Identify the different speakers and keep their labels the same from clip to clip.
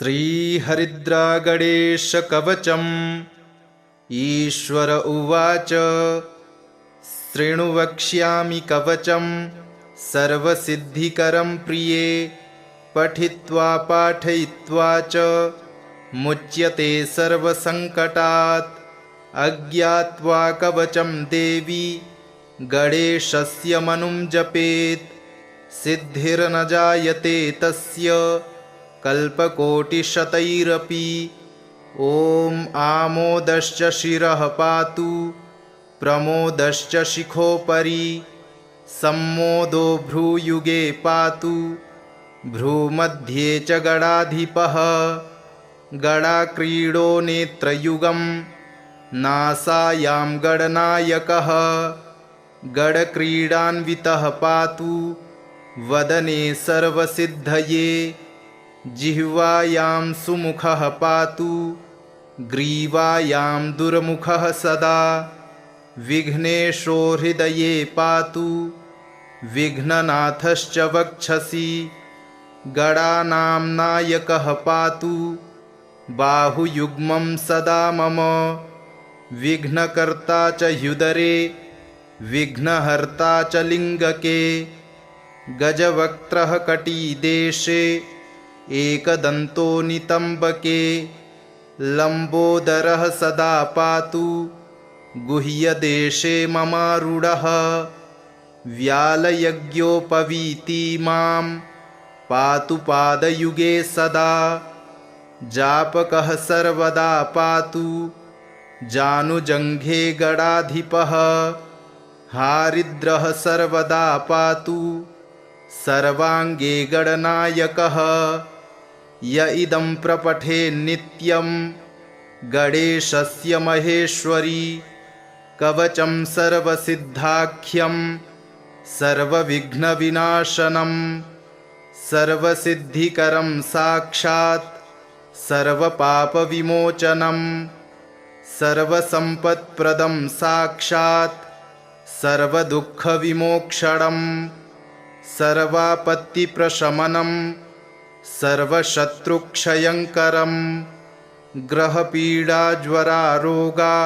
Speaker 1: श्रीहरिद्रागणेशकवचम् ईश्वर उवाच शृणु वक्ष्यामि कवचं सर्वसिद्धिकरं प्रिये पठित्वा पाठयित्वा च मुच्यते सर्वसङ्कटात् अज्ञात्वा कवचं देवी गणेशस्य मनुं जपेत् सिद्धिर्न जायते तस्य कल्पकोटिशतैरपि। ॐ आमोदश्च शिरः पातु प्रमोदश्च शिखोपरि सम्मोदो भ्रूयुगे पातु भ्रूमध्ये च गणाधिपः गणाक्रीडो नेत्रयुगं नासायां गणनायकः गणक्रीडान्वितः पातु वदने सर्वसिद्धये जिह्वायां सुमुखः पातु ग्रीवायां दुर्मुखः सदा विघ्नेशो हृदये पातु विघ्ननाथश्च वक्षसि गणानां नायकः पातु बाहुयुग्मं सदा मम विघ्नकर्ता च ह्युदरे विघ्नहर्ता च लिङ्गके गजवक्त्रः कटीदेशे एकदन्तो नितम्बके लम्बोदरः सदा पातु गुह्यदेशे ममारूढः व्यालयज्ञोपवीति मां पातु पादयुगे सदा जापकः सर्वदा पातु जानुजङ्घे गणाधिपः हारिद्रः सर्वदा पातु सर्वाङ्गे गणनायकः य इदं प्रपठे नित्यं गणेशस्य महेश्वरी कवचं सर्वसिद्धाख्यं सर्वविघ्नविनाशनं सर्वसिद्धिकरं साक्षात् सर्वपापविमोचनं सर्वसम्पत्प्रदं साक्षात् सर्वदुःखविमोक्षणं सर्वापत्तिप्रशमनं सर्वशत्रुक्षयङ्करं ग्रहपीडाज्वरारोगा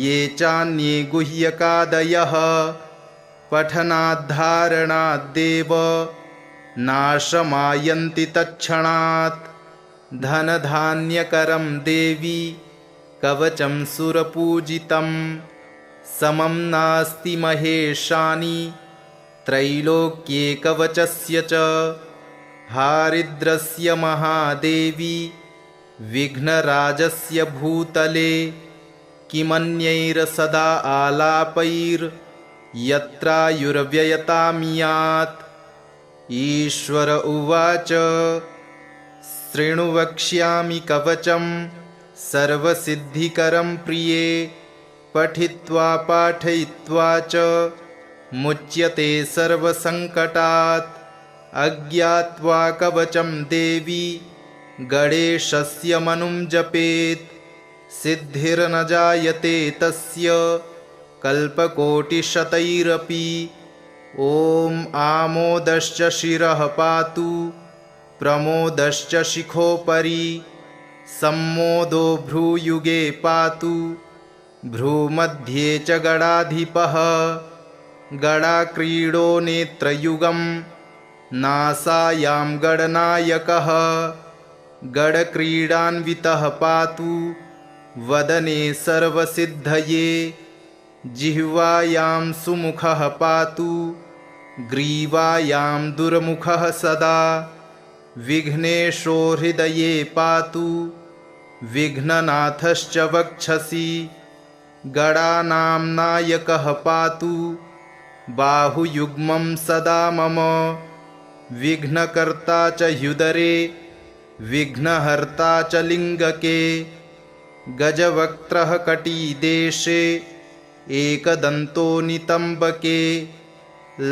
Speaker 1: ये चान्ये गुह्यकादयः पठनाद्धारणाद्देव नाशमायन्ति तत्क्षणात् धनधान्यकरं देवी कवचं सुरपूजितं समं नास्ति महेशानि त्रैलोक्ये कवचस्य च हारिद्रस्य महादेवी विघ्नराजस्य भूतले किमन्यैर्सदा आलापैर्यत्रायुर्व्ययतामियात्। ईश्वर उवाच शृणु वक्ष्यामि कवचं सर्वसिद्धिकरं प्रिये पठित्वा पाठयित्वा च मुच्यते सर्वसङ्कटात् अज्ञात्वा कवचं देवी गणेशस्य मनुं जपेत् सिद्धिर्न जायते तस्य कल्पकोटिशतैरपि। ॐ आमोदश्च शिरः पातु प्रमोदश्च शिखोपरि सम्मोदो भ्रूयुगे पातु भ्रूमध्ये च गणाधिपः गणाक्रीडो नेत्रयुगं नासायां गणनायकः गणक्रीडान्वितः पातु वदने सर्वसिद्धये जिह्वायां सुमुखः पातु ग्रीवायां दुर्मुखः सदा विघ्नेशो हृदये पातु विघ्ननाथश्च वक्षसि गणानां नायकः पातु बाहुयुग्मं सदा मम विघ्नकर्ता च ह्युदरे विघ्नहर्ता च लिङ्गके गजवक्त्रः कटीदेशे एकदन्तो नितम्बके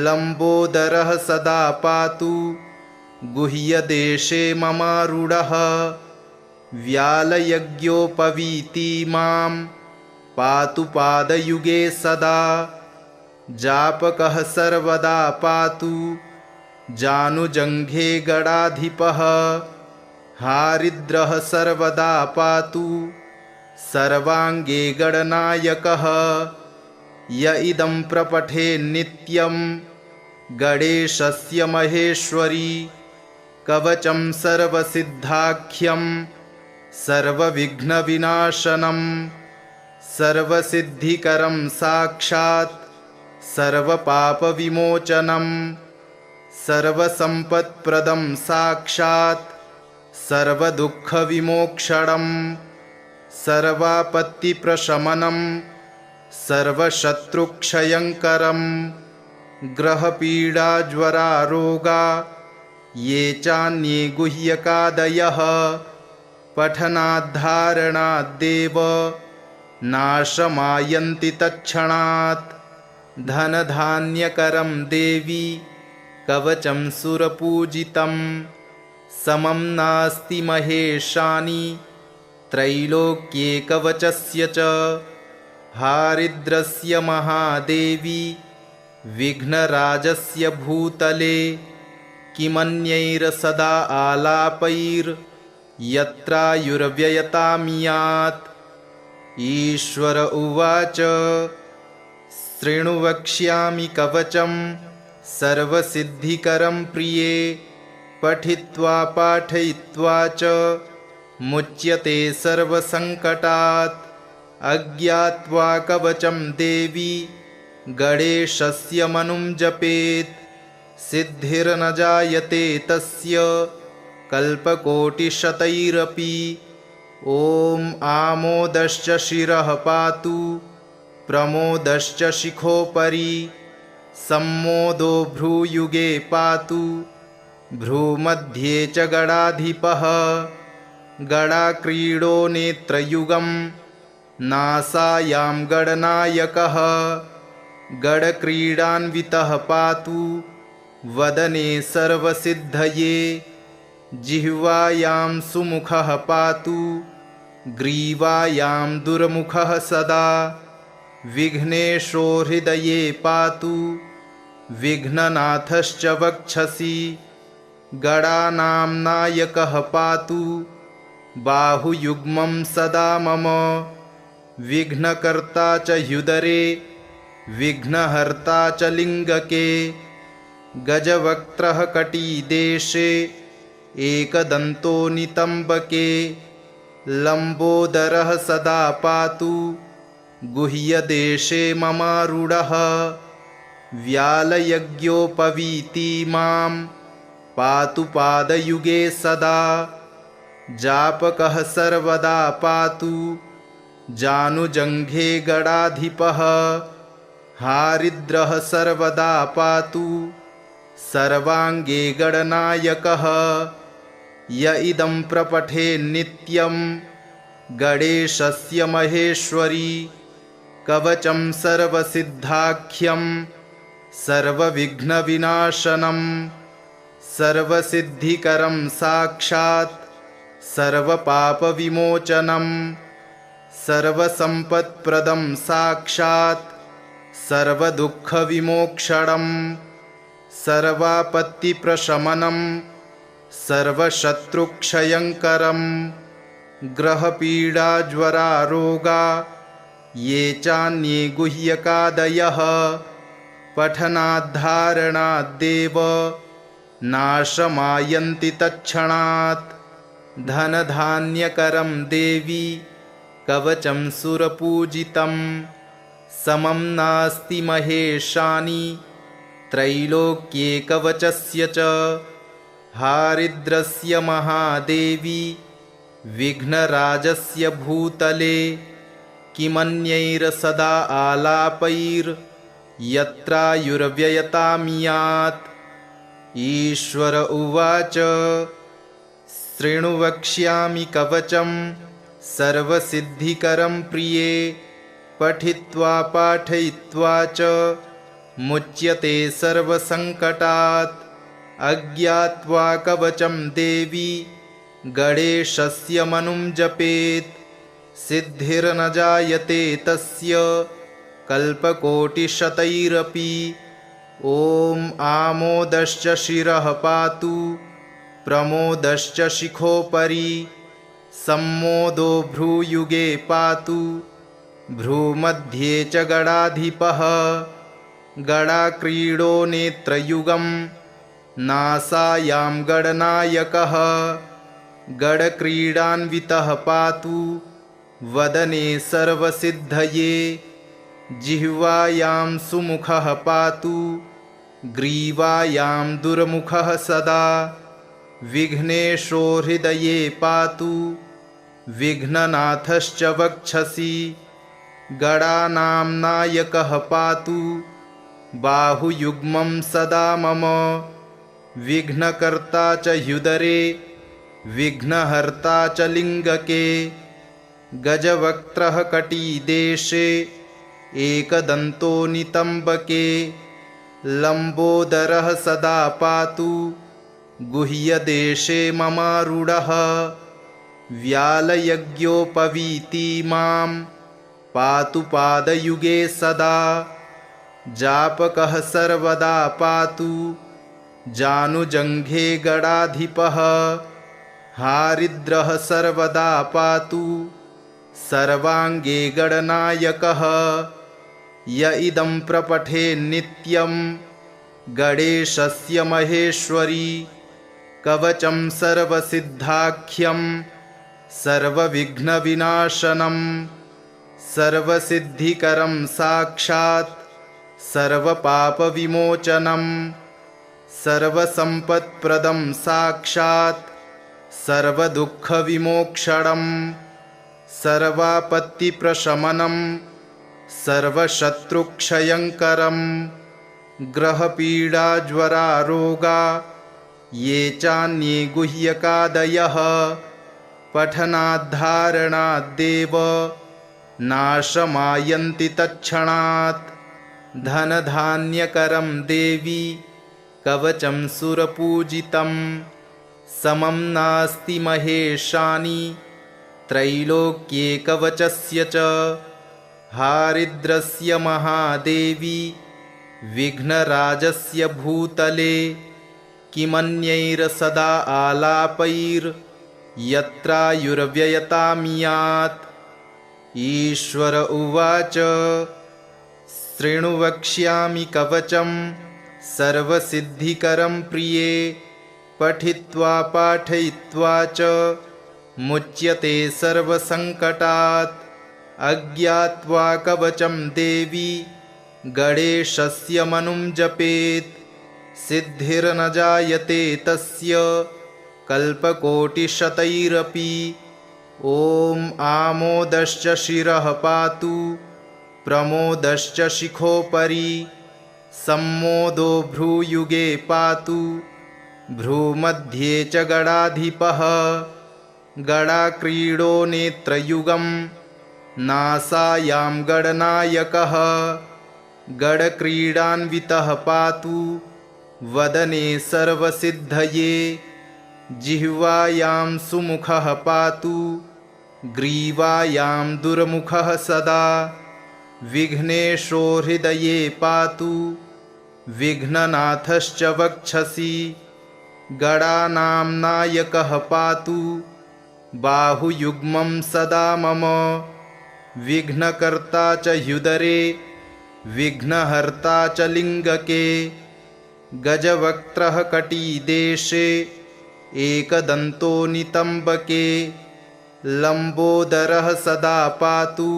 Speaker 1: लम्बोदरः सदा पातु गुह्यदेशे ममारूढः व्यालयज्ञोपवीति मां पातु पादयुगे सदा जापकः सर्वदा पातु जानुजङ्घे गणाधिपः हारिद्रः सर्वदा पातु सर्वाङ्गे गणनायकः। य इदं प्रपठे नित्यं गणेशस्य महेश्वरी कवचं सर्वसिद्धाख्यं सर्वविघ्नविनाशनं सर्वसिद्धिकरं साक्षात् सर्वपापविमोचनं सर्वसम्पत्प्रदं साक्षात् सर्वदुःखविमोक्षणं सर्वापत्तिप्रशमनं सर्वशत्रुक्षयङ्करं ग्रहपीडाज्वरारोगा ये चान्ये गुह्यकादयः पठनाद्धारणाद्देव नाशमायन्ति तत्क्षणात्। धनधान्यकरं देवी कवचं सुरपूजितं समं नास्ति महेशानि त्रैलोक्ये कवचस्य च। हारिद्रस्य महादेवी विघ्नराजस्य भूतले किमन्यैर्सदा आलापैर्यत्रायुर्व्ययतामियात्। ईश्वर उवाच शृणु वक्ष्यामि कवचं सर्वसिद्धिकरं प्रिये पठित्वा पाठयित्वा च मुच्यते सर्वसङ्कटात्। अज्ञात्वा कवचं देवी गणेशस्य मनुं जपेत् सिद्धिर्न जायते तस्य कल्पकोटिशतैरपि। ॐ आमोदश्च शिरः पातु प्रमोदश्च शिखोपरि सम्मोदो भ्रूयुगे पातु भ्रूमध्ये च गणाधिपः। गणाक्रीडो नेत्रयुगं नासायां गणनायकः गणक्रीडान्वितः पातु वदने सर्वसिद्धये। जिह्वायां सुमुखः पातु ग्रीवायां दुर्मुखः सदा विघ्नेशो हृदये पातु विघ्ननाथश्च वक्षसि। गणानां नायकः पातु बाहुयुग्मं सदा मम विघ्नकर्ता च ह्युदरे विघ्नहर्ता च लिङ्गके। गजवक्त्रः कटीदेशे एकदन्तो नितम्बके लम्बोदरः सदा पातु गुह्यदेशे ममारूढः। व्यालयज्ञोपवीति मां पातु पादयुगे सदा जापकः सर्वदा पातु जानुजङ्घे गणाधिपः। हारिद्रः सर्वदा पातु सर्वाङ्गे गणनायकः। य इदं प्रपठे नित्यं गणेशस्य महेश्वरी कवचं सर्वसिद्धाख्यं सर्वविघ्नविनाशनं सर्वसिद्धिकरं साक्षात् सर्वपापविमोचनं सर्वसम्पत्प्रदं साक्षात् सर्वदुःखविमोक्षणं सर्वापत्तिप्रशमनं सर्वशत्रुक्षयङ्करं ग्रहपीडाज्वरारोगा ये चान्ये गुह्यकादयः पठनाद्धारणाद्देव नाशमायन्ति तत्क्षणात्। धनधान्यकरं देवी कवचं सुरपूजितं समं नास्ति महेशानि त्रैलोक्ये कवचस्य च। हारिद्रस्य महादेवी विघ्नराजस्य भूतले किमन्यैर्सदा आलापैर्यत्रायुर्व्ययतामियात्। ईश्वर उवाच शृणु वक्ष्यामि कवचं सर्वसिद्धिकरं प्रिये पठित्वा पाठयित्वा च मुच्यते सर्वसङ्कटात्। अज्ञात्वा कवचं देवी गणेशस्य मनुं जपेत् सिद्धिर्न जायते तस्य कल्पकोटिशतैरपि। ॐ आमोदश्च शिरः पातु प्रमोदश्च शिखोपरि सम्मोदो भ्रूयुगे पातु भ्रूमध्ये च गडाधिपः गडाक्रीडो नेत्रयुगं नासायां गडनायकः गडक्रीडान्वितः पातु वदने सर्वसिद्धये जिह्वायां सुमुखः पातु ग्रीवायां दुर्मुखः सदा विघ्नेशो हृदये पातु विघ्ननाथश्च वक्षसि गणानां नायकः पातु बाहुयुग्मं सदा मम विघ्नकर्ता च ह्युदरे विघ्नहर्ता च लिङ्गके गजवक्त्रः कटिदेशे एकदन्तो नितम्बके लम्बोदरः सदा पातु गुह्यदेशे ममारूढः व्यालयज्ञोपवीति मां पातु पादयुगे सदा जापकः सर्वदा पातु जानुजङ्घे गडाधिपः हारिद्रः सर्वदा पातु सर्वाङ्गे गणनायकः य इदं प्रपठे नित्यं गणेशस्य महेश्वरी कवचं सर्वसिद्धाख्यं सर्वविघ्नविनाशनं सर्वसिद्धिकरं साक्षात् सर्वपापविमोचनं सर्वसम्पत्प्रदं साक्षात् सर्वदुःखविमोक्षणं सर्वापत्तिप्रशमनं सर्वशत्रुक्षयङ्करं ग्रहपीडाज्वरारोगा ये चान्ये गुह्यकादयः पठनाद्धारणाद्देव नाशमायन्ति तत्क्षणात् धनधान्यकरं देवी कवचं सुरपूजितं समं नास्ति महेशानि त्रैलोक्ये कवचस्य च हारिद्रस्य महादेवी विघ्नराजस्य भूतले किमन्यैर्सदा आलापैर्यत्रायुर्व्ययतामियात् ईश्वर उवाच शृणु वक्ष्यामि कवचं सर्वसिद्धिकरं प्रिये पठित्वा पाठयित्वा च मुच्यते सर्वसङ्कटात् अज्ञात्वा कवचं देवी गणेशस्य मनुं जपेत् सिद्धिर्न जायते तस्य कल्पकोटिशतैरपि ॐ आमोदश्च शिरः पातु प्रमोदश्च शिखोपरि सम्मोदो भ्रूयुगे पातु भ्रूमध्ये च गडाधिपः गडाक्रीडो नेत्रयुगं नासायां गडनायकः गडक्रीडान्वितः पातु वदने सर्वसिद्धये जिह्वायां सुमुखः पातु ग्रीवायां दुर्मुखः सदा विघ्नेशो हृदये पातु विघ्ननाथश्च वक्षसि गणानां नायकः पातु बाहुयुग्मं सदा मम विघ्नकर्ता च ह्युदरे विघ्नहर्ता च लिङ्गके गजवक्त्रः कटिदेशे एकदन्तो नितम्बके लम्बोदरः सदा पातु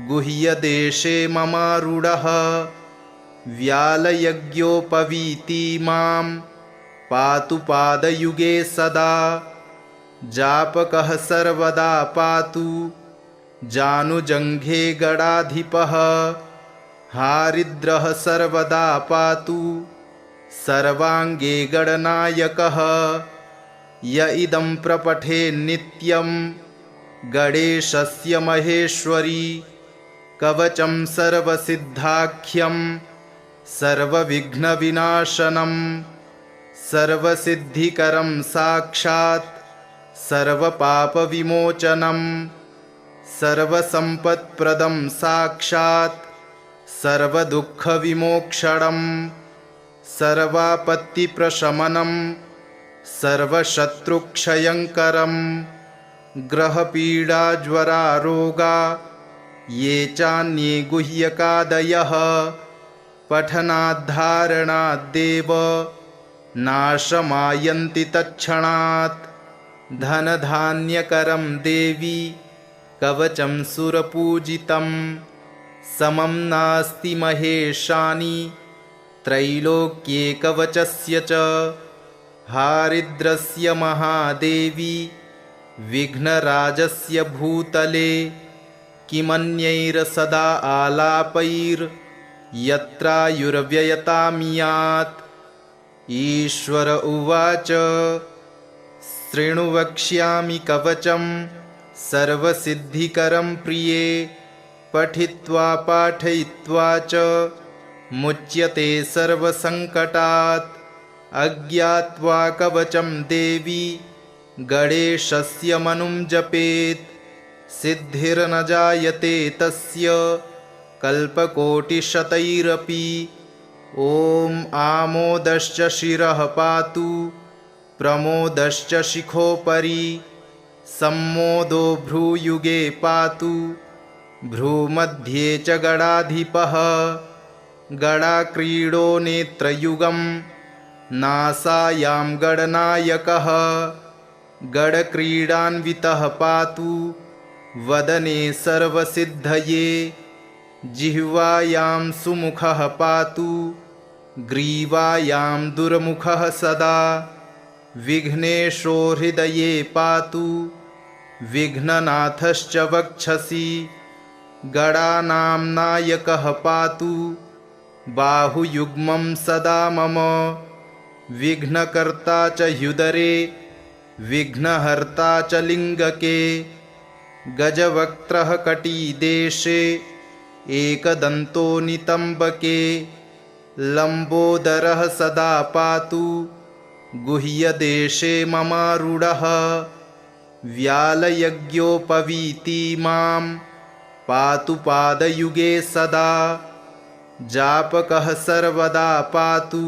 Speaker 1: गुह्यदेशे ममारूढः व्यालयज्ञोपवीति मां पातु पादयुगे सदा जापकः सर्वदा पातु जानुजङ्घे गडाधिपः हारिद्रः सर्वदा पातु सर्वाङ्गे गणनायकः य इदं प्रपठे नित्यं गणेशस्य महेश्वरी कवचं सर्वसिद्धाख्यं सर्वविघ्नविनाशनं सर्वसिद्धिकरं साक्षात् सर्वपापविमोचनं सर्वसम्पत्प्रदं साक्षात् सर्वदुःखविमोक्षणं सर्वापत्तिप्रशमनं सर्वशत्रुक्षयङ्करं ग्रहपीडाज्वरारोगा ये चान्ये गुह्यकादयः पठनाद्धारणाद्देव नाशमायन्ति तत्क्षणात्। धनधान्यकरं देवी कवचं सुरपूजितं समं नास्ति महेशानि त्रैलोक्ये कवचस्य च। हारिद्रस्य महादेवी विघ्नराजस्य भूतले किमन्यैर्सदा आलापैर्यत्रायुर्व्ययतामियात्। ईश्वर उवाच शृणु वक्ष्यामि कवचं सर्वसिद्धिकरं प्रिये पठित्वा पाठयित्वा च मुच्यते सर्वसङ्कटात्। अज्ञात्वा कवचं देवी गणेशस्य मनुं जपेत् सिद्धिर्न जायते तस्य कल्पकोटिशतैरपि। ॐ आमोदश्च शिरः पातु प्रमोदश्च शिखोपरि सम्मोदो भ्रूयुगे पातु भ्रूमध्ये च गणाधिपः। गणाक्रीडो नेत्रयुगं नासायां गणनायकः गणक्रीडान्वितः पातु वदने सर्वसिद्धये। जिह्वायां सुमुखः पातु ग्रीवायां दुर्मुखः सदा विघ्नेशो हृदये पातु विघ्ननाथश्च वक्षसि। गणानां नायकः पातु बाहुयुग्मं सदा मम विघ्नकर्ता च ह्युदरे विघ्नहर्ता च लिङ्गके। गजवक्त्रः कटीदेशे एकदन्तो नितम्बके लम्बोदरः सदा पातु गुह्यदेशे ममारूढः। व्यालयज्ञोपवीति मां पातु पादयुगे सदा जापकः सर्वदा पातु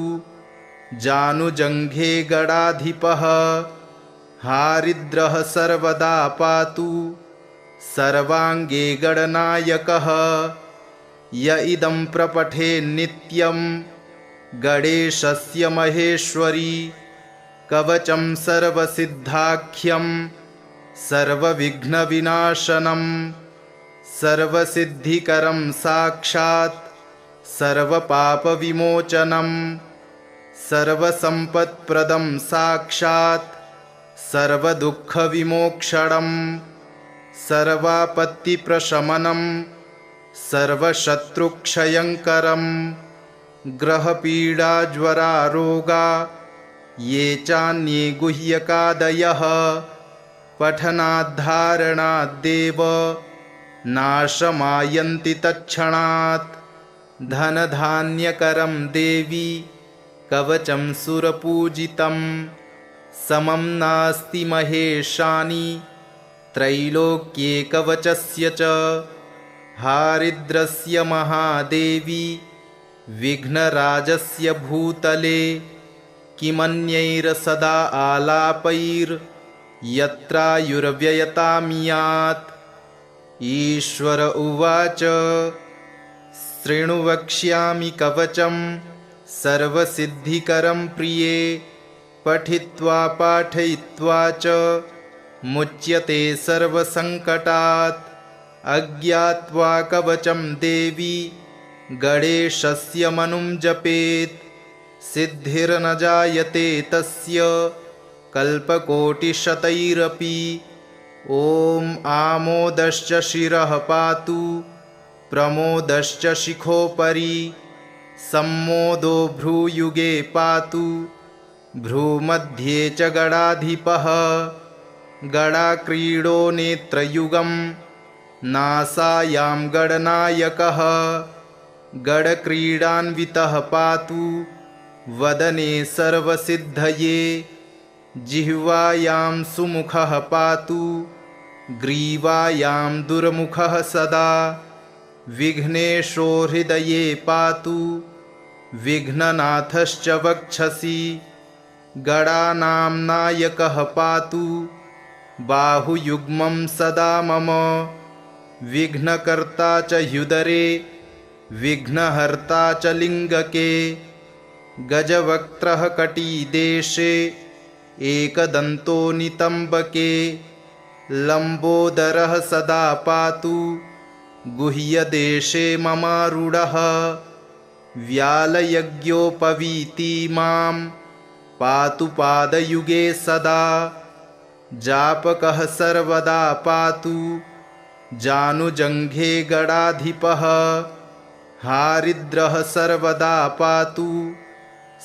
Speaker 1: जानुजङ्घे गणाधिपः। हारिद्रः सर्वदा पातु सर्वाङ्गे गणनायकः। य इदं प्रपठे नित्यं गणेशस्य महेश्वरी कवचं सर्वसिद्धाख्यं सर्वविघ्नविनाशनं सर्वसिद्धिकरं साक्षात् सर्वपापविमोचनं सर्वसम्पत्प्रदं साक्षात् सर्वदुःखविमोक्षणं सर्वापत्तिप्रशमनं सर्वशत्रुक्षयङ्करं ग्रहपीडाज्वरारोगा ये चान्ये गुह्यकादयः पठनाद्धारणाद्देव नाशमायन्ति तत्क्षणात्। धनधान्यकरं देवी कवचं सुरपूजितं समं नास्ति महेशानि त्रैलोक्ये कवचस्य च। हारिद्रस्य महादेवी विघ्नराजस्य भूतले किमन्यैर्सदा आलापैर्यत्रायुर्व्ययतामियात्। ईश्वर उवाच शृणु वक्ष्यामि कवचं सर्वसिद्धिकरं प्रिये पठित्वा पाठयित्वा च मुच्यते सर्वसङ्कटात्। अज्ञात्वा कवचं देवी गणेशस्य मनुं जपेत् सिद्धिर्न जायते तस्य कल्पकोटिशतैरपि। ॐ आमोदश्च शिरः पातु प्रमोदश्च शिखोपरि सम्मोदो भ्रूयुगे पातु भ्रूमध्ये च गणाधिपः। गणाक्रीडो नेत्रयुगं नासायां गणनायकः गणक्रीडान्वितः पातु वदने सर्वसिद्धये। जिह्वायां सुमुखः पातु ग्रीवायां दुर्मुखः सदा विघ्नेशो हृदये पातु विघ्ननाथश्च वक्षसि। गणानां नायकः पातु बाहुयुग्मं सदा मम विघ्नकर्ता च ह्युदरे विघ्नहर्ता च लिङ्गके गजवक्त्रः कटीदेशे एकदन्तो नितम्बके लम्बोदरः सदा पातु गुह्यदेशे ममारूढः व्यालयज्ञोपवीति मां पातु पादयुगे सदा जापकः सर्वदा पातु जानुजङ्घे गणाधिपः हारिद्रः सर्वदा पातु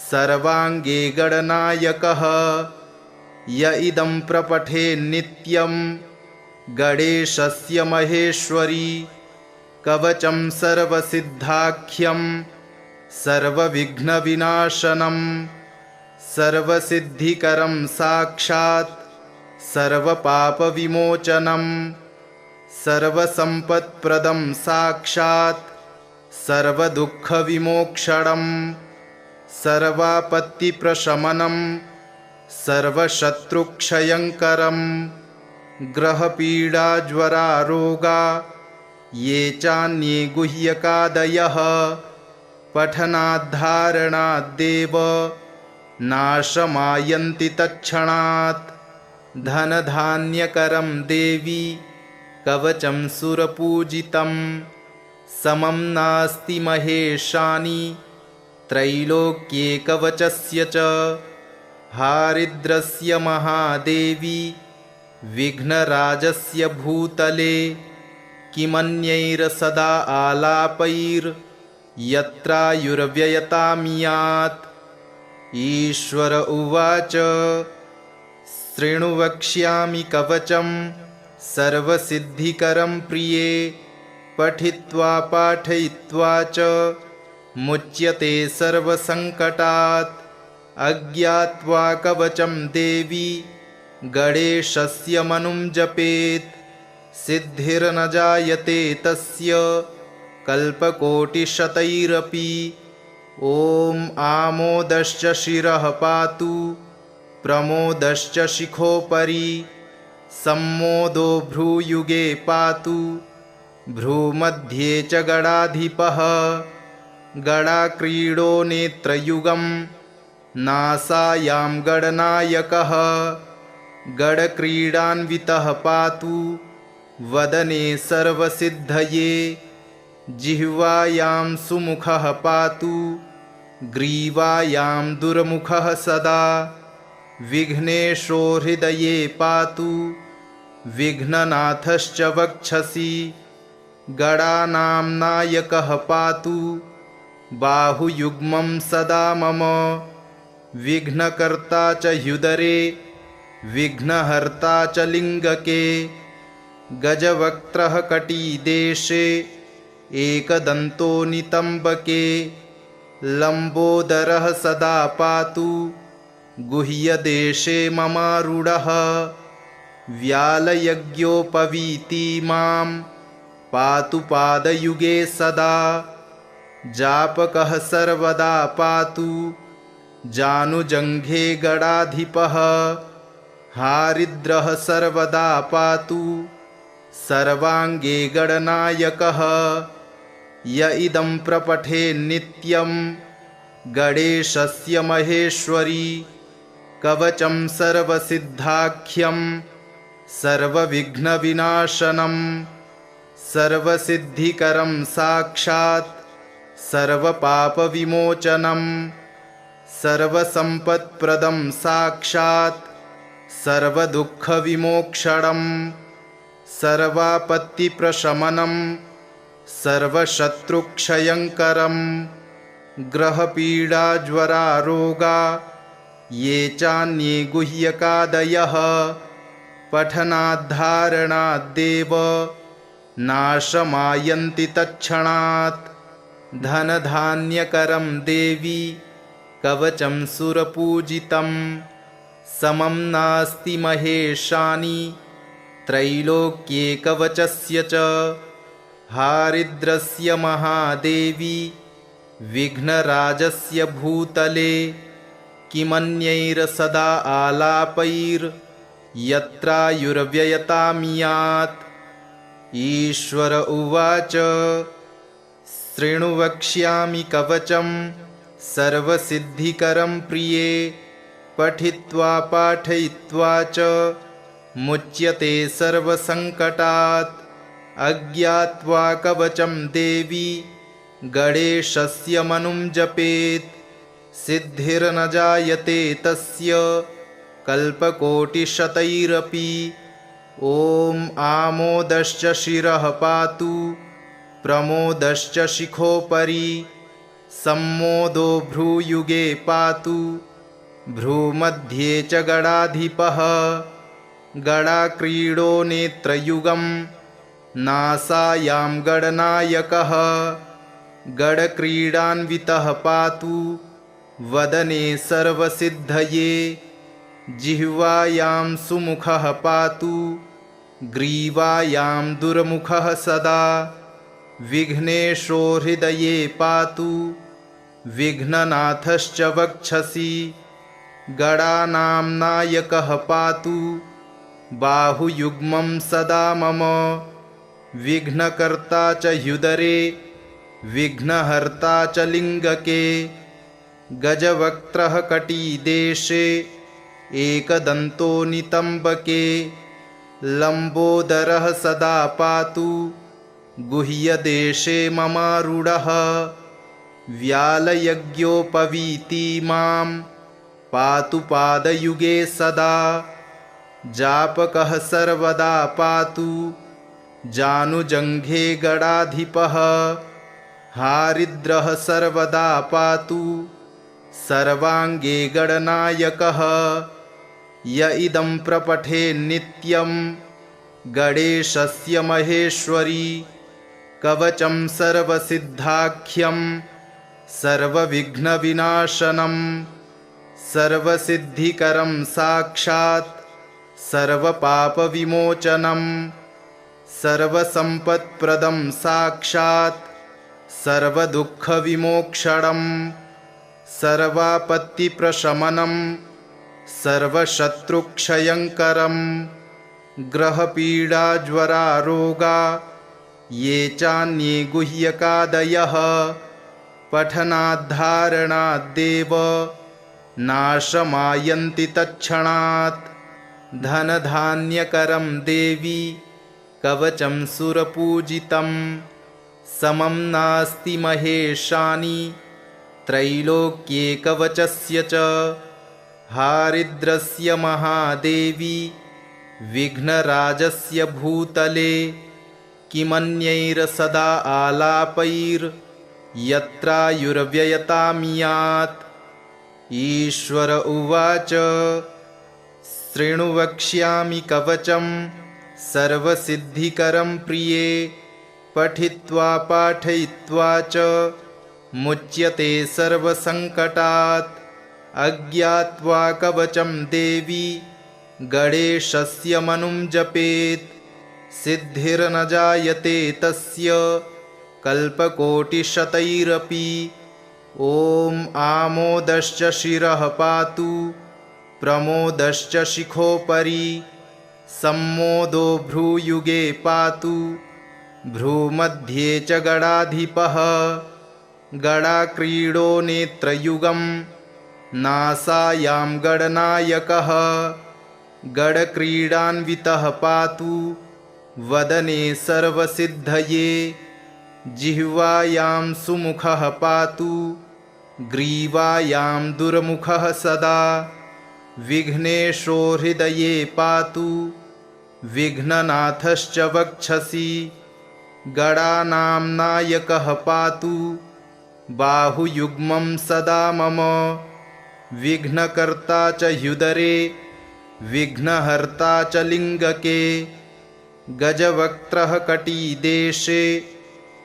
Speaker 1: सर्वाङ्गे गणनायकः य इदं प्रपठे नित्यं गणेशस्य महेश्वरी कवचं सर्वसिद्धाख्यं सर्वविघ्नविनाशनं सर्वसिद्धिकरं साक्षात् सर्वपापविमोचनं सर्वसम्पत्प्रदं साक्षात् सर्वदुःखविमोक्षणं सर्वापत्तिप्रशमनं सर्वशत्रुक्षयङ्करं ग्रहपीडाज्वरारोगा ये चान्ये गुह्यकादयः पठनाद्धारणाद्देव नाशमायन्ति तत्क्षणात् धनधान्यकरं देवी कवचं सुरपूजितं समं नास्ति महेशानि त्रैलोक्ये कवचस्य च हारिद्रस्य महादेवी विघ्नराजस्य भूतले किमन्यैर्सदा आलापैर्यत्रायुर्व्ययतामियात् ईश्वर उवाच शृणु वक्ष्यामि कवचं सर्वसिद्धिकरं प्रिये पठित्वा पाठयित्वा च मुच्यते सर्वसङ्कटात् अज्ञात्वा कवचं देवी गणेशस्य मनुं जपेत् सिद्धिर्न जायते तस्य कल्पकोटिशतैरपि ॐ आमोदश्च शिरः पातु प्रमोदश्च शिखोपरि सम्मोदो भ्रूयुगे पातु भ्रूमध्ये च गणाधिपः गणाक्रीडो नेत्रयुगं नासायां गणनायकः गणक्रीडान्वितः पातु वदने सर्वसिद्धये जिह्वायां सुमुखः पातु ग्रीवायां दुर्मुखः सदा विघ्नेशो हृदये पातु विघ्ननाथश्च वक्षसि गणानां नायकः पातु बाहुयुग्मं सदा मम विघ्नकर्ता च ह्युदरे विघ्नहर्ता च लिङ्गके गजवक्त्रः कटीदेशे एकदन्तो नितम्बके लम्बोदरः सदा पातु गुह्यदेशे ममारूढः व्यालयज्ञोपवीति मां पातु पादयुगे सदा जापकः सर्वदा पातु जानुजङ्घे गणाधिपः हारिद्रः सर्वदा पातु सर्वाङ्गे गणनायकः य इदं प्रपठे नित्यं गणेशस्य महेश्वरी कवचं सर्वसिद्धाख्यं सर्वविघ्नविनाशनं सर्वसिद्धिकरं साक्षात् सर्वपापविमोचनं सर्वसम्पत्प्रदं साक्षात् सर्वदुःखविमोक्षणं सर्वापत्तिप्रशमनं सर्वशत्रुक्षयङ्करं ग्रहपीडाज्वरारोगा ये चान्ये गुह्यकादयः पठनाद्धारणाद्देव नाशमायन्ति तत्क्षणात् धनधान्यकरं देवी कवचं सुरपूजितं समं नास्ति महेशानि त्रैलोक्ये कवचस्य च हारिद्रस्य महादेवी विघ्नराजस्य भूतले किमन्यैर्सदा आलापैर्यत्रायुर्व्ययतामियात्। ईश्वर उवाच शृणु वक्ष्यामि कवचं सर्वसिद्धिकरं प्रिये, पठित्वा पाठयित्वा च मुच्यते सर्वसङ्कटात्। अज्ञात्वा कवचं देवी गणेशस्य मनुं जपेत्, सिद्धिर्न जायते तस्य कल्पकोटिशतैरपि। ॐ आमोदश्च शिरः पातु प्रमोदश्च शिखोपरि, सम्मोदो भ्रूयुगे पातु भ्रूमध्ये च गणाधिपः। गणाक्रीडो नेत्रयुगं नासायां गणनायकः, गणक्रीडान्वितः पातु वदने सर्वसिद्धये। जिह्वायां सुमुखः पातु ग्रीवायां दुर्मुखः सदा, विघ्नेशो हृदये पातु विघ्ननाथश्च वक्षसि। गणानां नायकः पातु बाहुयुग्मं सदा मम, विघ्नकर्ता च ह्युदरे विघ्नहर्ता च लिङ्गके। गजवक्त्रः कटीदेशे एकदन्तो नितम्बके, लम्बोदरः सदा पातु गुह्यदेशे ममारूढः। व्यालयज्ञोपवीति मां पातु पादयुगे सदा, जापकः सर्वदा पातु जानुजङ्घे गणाधिपः। हारिद्रः सर्वदा पातु सर्वाङ्गे गणनायकः। य इदं प्रपठे नित्यं गणेशस्य महेश्वरी, कवचं सर्वसिद्धाख्यं सर्वविघ्नविनाशनं, सर्वसिद्धिकरं साक्षात् सर्वपापविमोचनं, सर्वसम्पत्प्रदं साक्षात् सर्वदुःखविमोक्षणं, सर्वापत्तिप्रशमनं सर्वशत्रुक्षयङ्करं। ग्रहपीडाज्वरारोगा ये चान्ये गुह्यकादयः, पठनाद्धारणाद्देव नाशमायन्ति तत्क्षणात्। धनधान्यकरं देवी कवचं सुरपूजितं, समं नास्ति महेशानि त्रैलोक्ये कवचस्य च। हारिद्रस्य महादेवी विघ्नराजस्य भूतले, किमन्यैर्सदा आलापैर्यत्रायुर्व्ययतामियात्। ईश्वर उवाच शृणु वक्ष्यामि कवचं सर्वसिद्धिकरं प्रिये, पठित्वा पाठयित्वा च मुच्यते सर्वसङ्कटात्। अज्ञात्वा कवचं देवी गणेशस्य मनुं जपेत्, सिद्धिर्न जायते तस्य कल्पकोटिशतैरपि। ॐ आमोदश्च शिरः पातु प्रमोदश्च शिखोपरि, सम्मोदो भ्रूयुगे पातु भ्रूमध्ये च गणाधिपः। गणाक्रीडो नेत्रयुगं नासायां गणनायकः, गणक्रीडान्वितः पातु वदने सर्वसिद्धये। जिह्वायां सुमुखः पातु ग्रीवायां दुर्मुखः सदा, विघ्नेशो हृदये पातु विघ्ननाथश्च वक्षसि। गणानां नायकः पातु बाहुयुग्मं सदा मम, विघ्नकर्ता च ह्युदरे विघ्नहर्ता च लिङ्गके। गजवक्त्रः कटीदेशे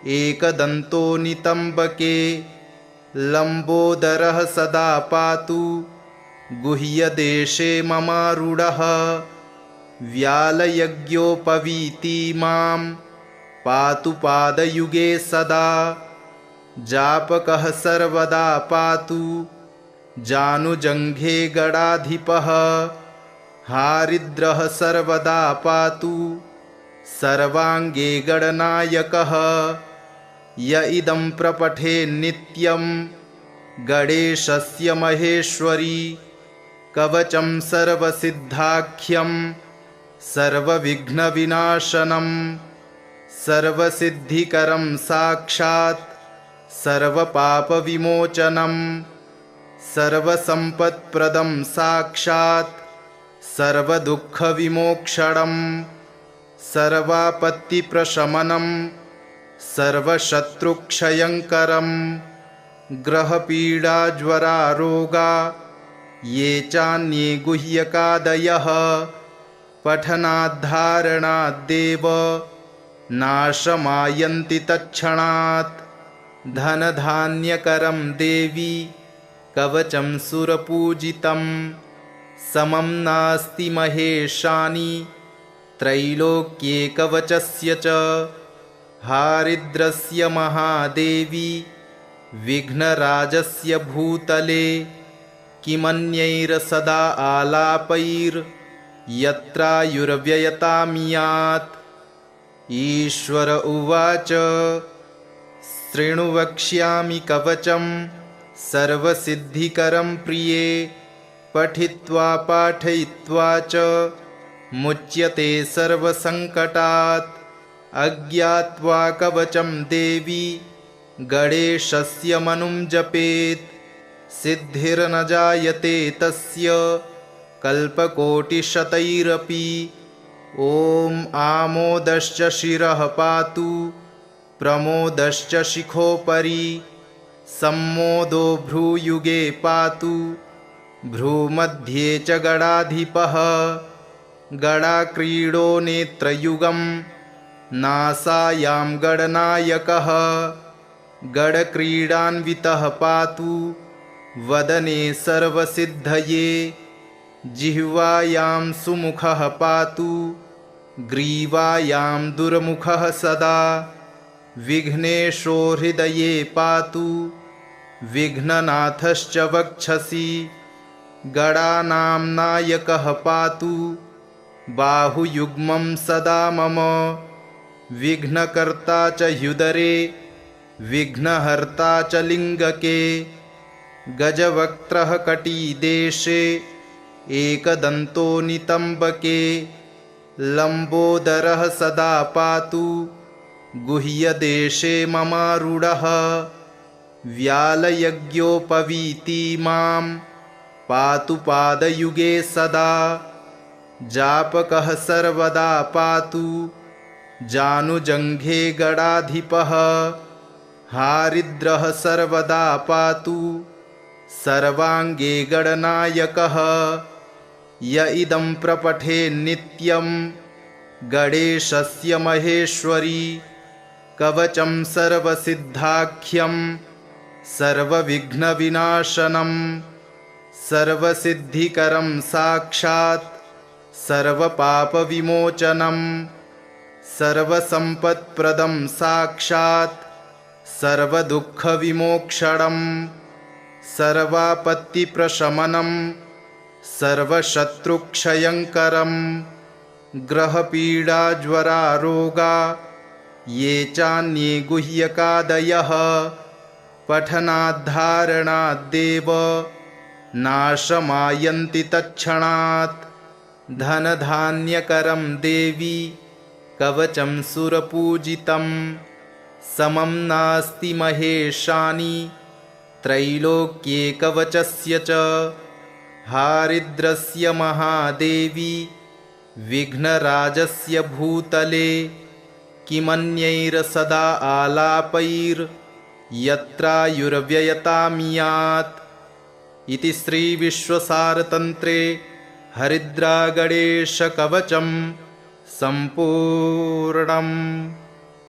Speaker 1: एकदन्तो नितम्बके, लम्बोदरः सदा पातु गुह्यदेशे ममारूढः। व्यालयज्ञोपवीति मां पातु पादयुगे सदा, जापकः सर्वदा पातु जानुजङ्घे गणाधिपः हारिद्रः सर्वदा पातु सर्वाङ्गे गणनायकः य इदं प्रपठे नित्यं गणेशस्य महेश्वरी कवचं सर्वसिद्धाख्यं सर्वविघ्नविनाशनं सर्वसिद्धिकरं साक्षात् सर्वपापविमोचनं सर्वसम्पत्प्रदं साक्षात् सर्वदुःखविमोक्षणं सर्वापत्तिप्रशमनं सर्वशत्रुक्षयङ्करं ग्रहपीडाज्वरारोगा ये चान्ये गुह्यकादयः पठनाद्धारणाद्देव नाशमायन्ति तत्क्षणात् धनधान्यकरं देवी कवचं सुरपूजितं समं नास्ति महेशानि त्रैलोक्ये कवचस्य च हारिद्रस्य महादेवी विघ्नराजस्य भूतले किमन्यैर्सदा आलापैर्यत्रायुर्व्ययतामियात् ईश्वर उवाच शृणु वक्ष्यामि कवचं सर्वसिद्धिकरं प्रिये पठित्वा पाठयित्वा च मुच्यते सर्वसङ्कटात् अज्ञात्वा कवचं देवी गणेशस्य मनुं जपेत् सिद्धिर्न जायते तस्य कल्पकोटिशतैरपि ॐ आमोदश्च शिरः पातु प्रमोदश्च शिखोपरि सम्मोदो भ्रूयुगे पातु भ्रूमध्ये च गणाधिपः गणाक्रीडो नेत्रयुगं नासायां गणनायकः गणक्रीडान्वितः पातु वदने सर्वसिद्धये जिह्वायां सुमुखः पातु ग्रीवायां दुर्मुखः सदा विघ्नेशो हृदये पातु विघ्ननाथश्च वक्षसि गणानां नायकः पातु बाहुयुग्मं सदा मम विघ्नकर्ता च ह्युदरे विघ्नहर्ता च लिङ्गके गजवक्त्रः कटीदेशे एकदन्तो नितम्बके लम्बोदरः सदा पातु गुह्यदेशे ममारूढः व्यालयज्ञोपवीति मां पातु पादयुगे सदा जापकः सर्वदा पातु जानुजङ्घे गणाधिपः हारिद्रः सर्वदा पातु सर्वाङ्गे गणनायकः य इदं प्रपठे नित्यं गणेशस्य महेश्वरी कवचं सर्वसिद्धाख्यं सर्वविघ्नविनाशनं सर्वसिद्धिकरं साक्षात् सर्वपापविमोचनं सर्वसम्पत्प्रदं साक्षात् सर्वदुःखविमोक्षणं सर्वापत्तिप्रशमनं सर्वशत्रुक्षयङ्करं ग्रहपीडाज्वरारोगा ये चान्ये गुह्यकादयः पठनाद्धारणाद्देव नाशमायन्ति तत्क्षणात् धनधान्यकरं देवी कवचं सुरपूजितं समं नास्ति महेशानि त्रैलोक्ये कवचस्य च हारिद्रस्य महादेवी विघ्नराजस्य भूतले किमन्यैर्सदा आलापैर्यत्रायुर्व्ययतामियात् इति श्रीविश्वसारतन्त्रे हरिद्रागणेशकवचं सम्पूर्णम्।